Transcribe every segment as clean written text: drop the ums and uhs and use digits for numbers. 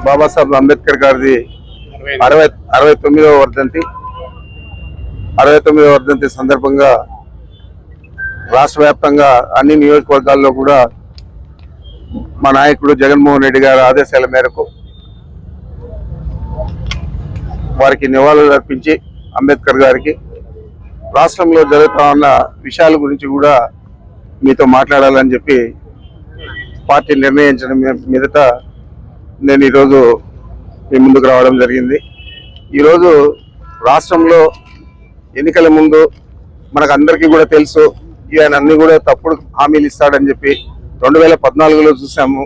బాబాసాహెబ్ అంబేద్కర్ గారిది 69వ వర్ధంతి సందర్భంగా రాష్ట్ర వ్యాప్తంగా అన్ని నియోజకవర్గాల్లో కూడా మా నాయకుడు జగన్మోహన్ రెడ్డి గారి ఆదేశాల మేరకు వారికి నివాళులు అర్పించి అంబేద్కర్ గారికి రాష్ట్రంలో జరుగుతా ఉన్న విషయాల గురించి కూడా మీతో మాట్లాడాలని చెప్పి పార్టీ నిర్ణయించడం మీదట నేను ఈరోజు మీ ముందుకు రావడం జరిగింది. ఈరోజు రాష్ట్రంలో ఎన్నికల ముందు మనకు అందరికీ కూడా తెలుసు, ఈయన అన్ని కూడా తప్పుడు హామీలు ఇస్తాడని చెప్పి 2014లో చూసాము,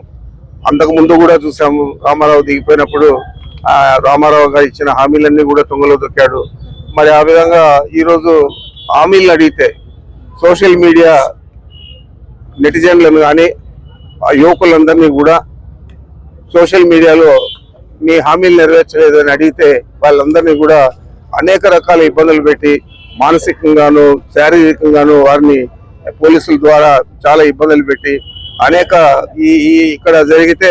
అంతకుముందు కూడా చూసాము. రామారావు దిగిపోయినప్పుడు రామారావు గారు ఇచ్చిన హామీలన్నీ కూడా తుంగలో దొక్కాడు. మరి ఆ విధంగా ఈరోజు హామీలను అడిగితే సోషల్ మీడియా నెటిజన్లను కానీ ఆ యువకులందరినీ కూడా సోషల్ మీడియాలో మీ హామీలు నెరవేర్చలేదని అడిగితే వాళ్ళందరినీ కూడా అనేక రకాల ఇబ్బందులు పెట్టి మానసికంగాను శారీరకంగాను వారిని పోలీసుల ద్వారా చాలా ఇబ్బందులు పెట్టి అనేక ఇక్కడ జరిగితే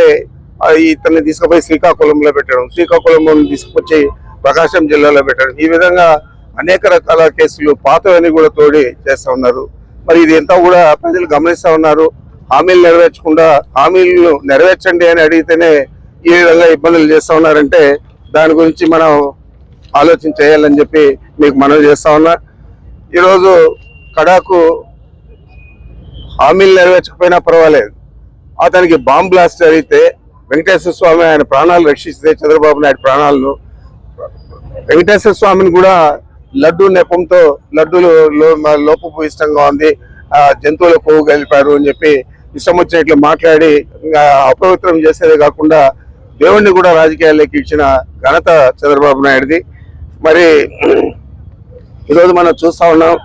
ఇతన్ని తీసుకుపోయి శ్రీకాకుళంలో పెట్టడం, శ్రీకాకుళంలో తీసుకొచ్చి ప్రకాశం జిల్లాలో పెట్టడం, ఈ విధంగా అనేక రకాల కేసులు పాతవన్నీ కూడా తోడి చేస్తూ ఉన్నారు. మరి ఇది ఎంత కూడా ప్రజలు గమనిస్తూ ఉన్నారు. హామీలు నెరవేర్చకుండా హామీలను నెరవేర్చండి అని అడిగితేనే ఈ విధంగా ఇబ్బందులు చేస్తూ ఉన్నారంటే దాని గురించి మనం ఆలోచన చేయాలని చెప్పి మీకు మనవి చేస్తా ఉన్నా. ఈరోజు కడాకు హామీలు నెరవేర్చకపోయినా పర్వాలేదు, అతనికి బాంబ్ బ్లాస్ట్ జరిగితే వెంకటేశ్వర స్వామి ఆయన ప్రాణాలు రక్షిస్తే చంద్రబాబు నాయుడు ప్రాణాలను, వెంకటేశ్వర స్వామిని కూడా లడ్డూ నెపంతో లడ్డూలు లోపభూయిష్టంగా ఉంది, జంతువుల కొవ్వు కలిపారు అని చెప్పి ఇష్టం వచ్చినట్లు మాట్లాడి అపవిత్రం చేసేదే కాకుండా దేవుణ్ణి కూడా రాజకీయాల్లోకి ఇచ్చిన ఘనత చంద్రబాబు నాయుడుది. మరి ఈరోజు మనం చూస్తా ఉన్నాం,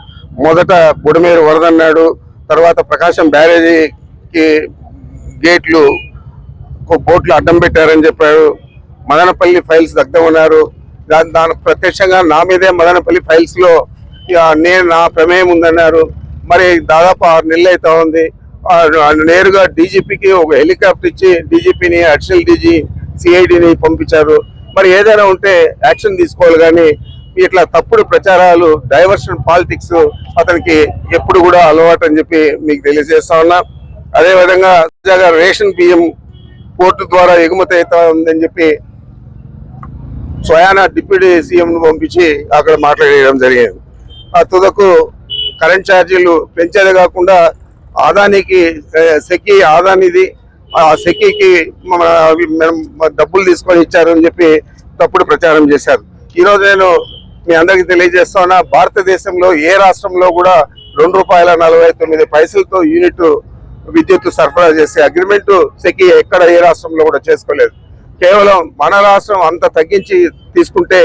మొదట బుడమేరు వరదన్నాడు, తర్వాత ప్రకాశం బ్యారేజీకి గేట్లు బోట్లు అడ్డం పెట్టారని చెప్పారు, మదనపల్లి ఫైల్స్ దగ్ధమన్నారు. దాని ప్రత్యక్షంగా నా మీదే మదనపల్లి ఫైల్స్ లో నా ప్రమేయం ఉందన్నారు. మరి దాదాపు 6 నెలలు అవుతా ఉంది. నేరుగా డీజీపీకి ఒక హెలికాప్టర్ ఇచ్చి డీజీపీని అడిషనల్ డీజీ సిఐడిని పంపించారు. మరి ఏదైనా ఉంటే యాక్షన్ తీసుకోవాలి, కానీ ఇట్లా తప్పుడు ప్రచారాలు డైవర్షన్ పాలిటిక్స్ అతనికి ఎప్పుడు కూడా అలవాటు అని చెప్పి మీకు తెలియజేస్తా ఉన్నా. అదేవిధంగా తాజాగా రేషన్ బియ్యం పోర్టు ద్వారా ఎగుమతి అవుతా ఉందని చెప్పి స్వయానా డిప్యూటీ సీఎంను పంపించి అక్కడ మాట్లాడేయడం జరిగింది. ఆ తుదకు కరెంట్ ఛార్జీలు పెంచేదే కాకుండా ఆదానికి సెకీ ఆదానిది ఆ సెకీకి డబ్బులు తీసుకొని ఇచ్చారు అని చెప్పి తప్పుడు ప్రచారం చేశారు. ఈరోజు నేను మీ అందరికీ తెలియజేస్తా ఉన్నా, భారతదేశంలో ఏ రాష్ట్రంలో కూడా ₹2.49 యూనిట్ విద్యుత్ సరఫరా చేసే అగ్రిమెంట్ సెకీ ఎక్కడ ఏ రాష్ట్రంలో కూడా చేసుకోలేదు. కేవలం మన రాష్ట్రం అంత తగ్గించి తీసుకుంటే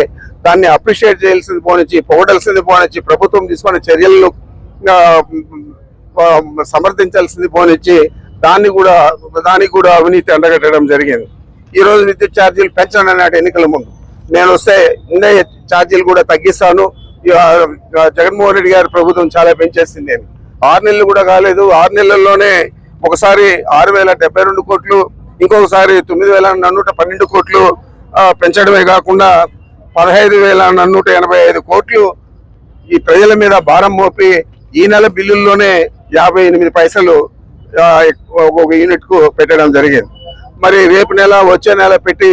దాన్ని అప్రిషియేట్ చేయాల్సింది పోనిచ్చి, పొగడాల్సింది పోనిచ్చి, ప్రభుత్వం తీసుకునే చర్యలను సమర్థించాల్సింది పోనిచ్చి దానికి కూడా అవినీతి అండగట్టడం జరిగింది. ఈరోజు విద్యుత్ ఛార్జీలు పెంచండి అన్నాడు ఎన్నికల ముందు. నేను వస్తే ఉండే ఛార్జీలు కూడా తగ్గిస్తాను, జగన్మోహన్ రెడ్డి గారి ప్రభుత్వం చాలా పెంచేసింది అని. 6 నెలలు కూడా కాలేదు, 6 నెలల్లోనే ఒకసారి 6,072 కోట్లు, ఇంకొకసారి 9,112 కోట్లు పెంచడమే కాకుండా 15,185 కోట్లు ఈ ప్రజల మీద భారం మోపి ఈ నెల బిల్లుల్లోనే 58 పైసలు ఒక యూనిట్ కు పెట్టడం జరిగింది. మరి రేపు నెల వచ్చే నెల పెట్టి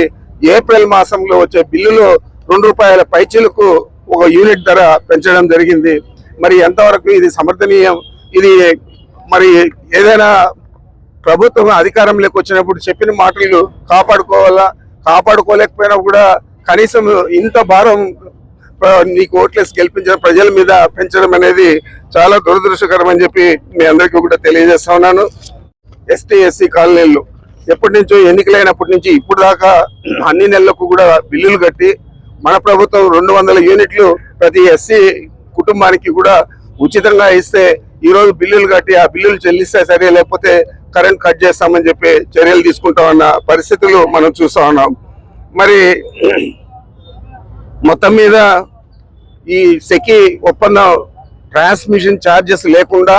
ఏప్రిల్ మాసంలో వచ్చే బిల్లులో ₹2 పైచీలకు ఒక యూనిట్ ధర పెంచడం జరిగింది. మరి ఎంతవరకు ఇది సమర్థనీయం? ఇది మరి ఏదైనా ప్రభుత్వం అధికారంలోకి వచ్చినప్పుడు చెప్పిన మాటలు కాపాడుకోవాలా, కాపాడుకోలేకపోయినా కూడా కనీసం ఇంత భారం నీకు ఓట్లేసి గెలిపించిన ప్రజల మీద పెంచడం అనేది చాలా దురదృష్టకరం అని చెప్పి మీ అందరికీ కూడా తెలియజేస్తా ఉన్నాను. ఎస్టీ ఎస్సీ కాలనీలు ఎప్పటి నుంచో ఎన్నికలైనప్పటి నుంచి ఇప్పుడు దాకా అన్ని నెలలకు కూడా బిల్లులు కట్టి మన ప్రభుత్వం 200 యూనిట్లు ప్రతి ఎస్సీ కుటుంబానికి కూడా ఉచితంగా ఇస్తే ఈ రోజు బిల్లులు కట్టి ఆ బిల్లులు చెల్లిస్తే సరే, లేకపోతే కరెంట్ కట్ చేస్తామని చెప్పి చర్యలు తీసుకుంటామన్న పరిస్థితులు మనం చూస్తా ఉన్నాం. మరి మొత్తం మీద ఈ సెకి ఒప్పందం ట్రాన్స్మిషన్ ఛార్జెస్ లేకుండా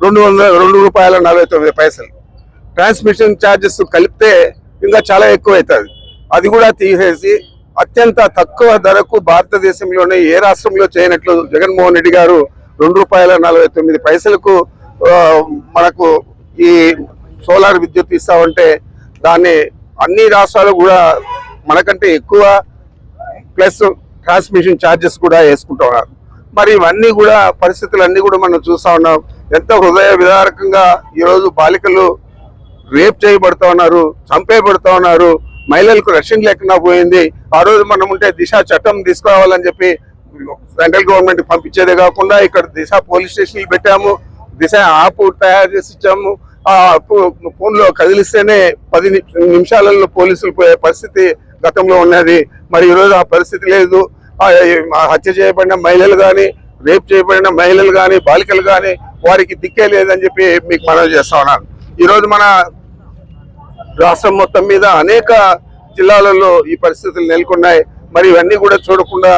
₹2.49 ట్రాన్స్మిషన్ ఛార్జెస్ కలిపితే ఇంకా చాలా ఎక్కువ అవుతుంది. అది కూడా తీసేసి అత్యంత తక్కువ ధరకు భారతదేశంలోనే ఏ రాష్ట్రంలో చేయనట్లు జగన్మోహన్ రెడ్డి గారు ₹2.49 మనకు ఈ సోలార్ విద్యుత్ ఇస్తామంటే దాన్ని అన్ని రాష్ట్రాలు కూడా మనకంటే ఎక్కువ ప్లస్ ట్రాన్స్మిషన్ ఛార్జెస్ కూడా వేసుకుంటా ఉన్నారు. మరి ఇవన్నీ కూడా పరిస్థితులన్నీ కూడా మనం చూస్తా ఉన్నాం. ఎంతో హృదయ విదారకంగా ఈరోజు బాలికలు రేప్ చేయబడుతూ ఉన్నారు, చంపేయబడుతూ ఉన్నారు, మహిళలకు రక్షణ లేకుండా పోయింది. ఆ రోజు మనం ఉంటే దిశ చట్టం తీసుకురావాలని చెప్పి సెంట్రల్ గవర్నమెంట్ పంపించేదే కాకుండా ఇక్కడ దిశ పోలీస్ స్టేషన్లు పెట్టాము, దిశ యాప్ తయారు చేసి ఇచ్చాము. ఆ ఫోన్లో కదిలిస్తేనే 10 నిమిషాలలో పోలీసులు పోయే పరిస్థితి గతంలో ఉన్నది. మరి ఈరోజు ఆ పరిస్థితి లేదు. హత్య చేయబడిన మహిళలు కానీ, రేప్ చేయబడిన మహిళలు కానీ, బాలికలు కానీ వారికి దిక్కే లేదని చెప్పి మీకు మనవి చేస్తా ఉన్నాను. ఈరోజు మన రాష్ట్రం మొత్తం మీద అనేక జిల్లాలలో ఈ పరిస్థితులు నెలకొన్నాయి. మరి ఇవన్నీ కూడా చూడకుండా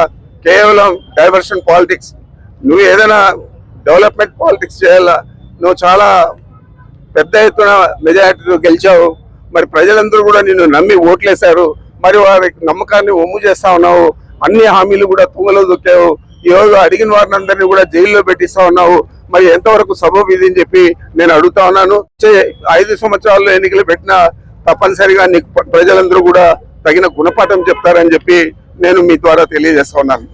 కేవలం డైవర్షన్ పాలిటిక్స్, నువ్వు ఏదైనా డెవలప్మెంట్ పాలిటిక్స్ చేయాలా, నువ్వు చాలా పెద్ద ఎత్తున మెజారిటీతో గెలిచావు. మరి ప్రజలందరూ కూడా నిన్ను నమ్మి ఓట్లేశారు. మరి వారి నమ్మకాన్ని ఒమ్ము చేస్తా ఉన్నావు. అన్ని హామీలు కూడా తుంగలో దొక్కావు. ఈరోజు అడిగిన వారిని అందరినీ కూడా జైల్లో పెట్టిస్తా ఉన్నావు. మరి ఎంతవరకు సబబు ఇది అని చెప్పి నేను అడుగుతా ఉన్నాను. 5 సంవత్సరాల్లో ఎన్నికలు పెట్టినా తప్పనిసరిగా నీకు ప్రజలందరూ కూడా తగిన గుణపాఠం చెప్తారని చెప్పి నేను మీ ద్వారా తెలియజేస్తా ఉన్నాను.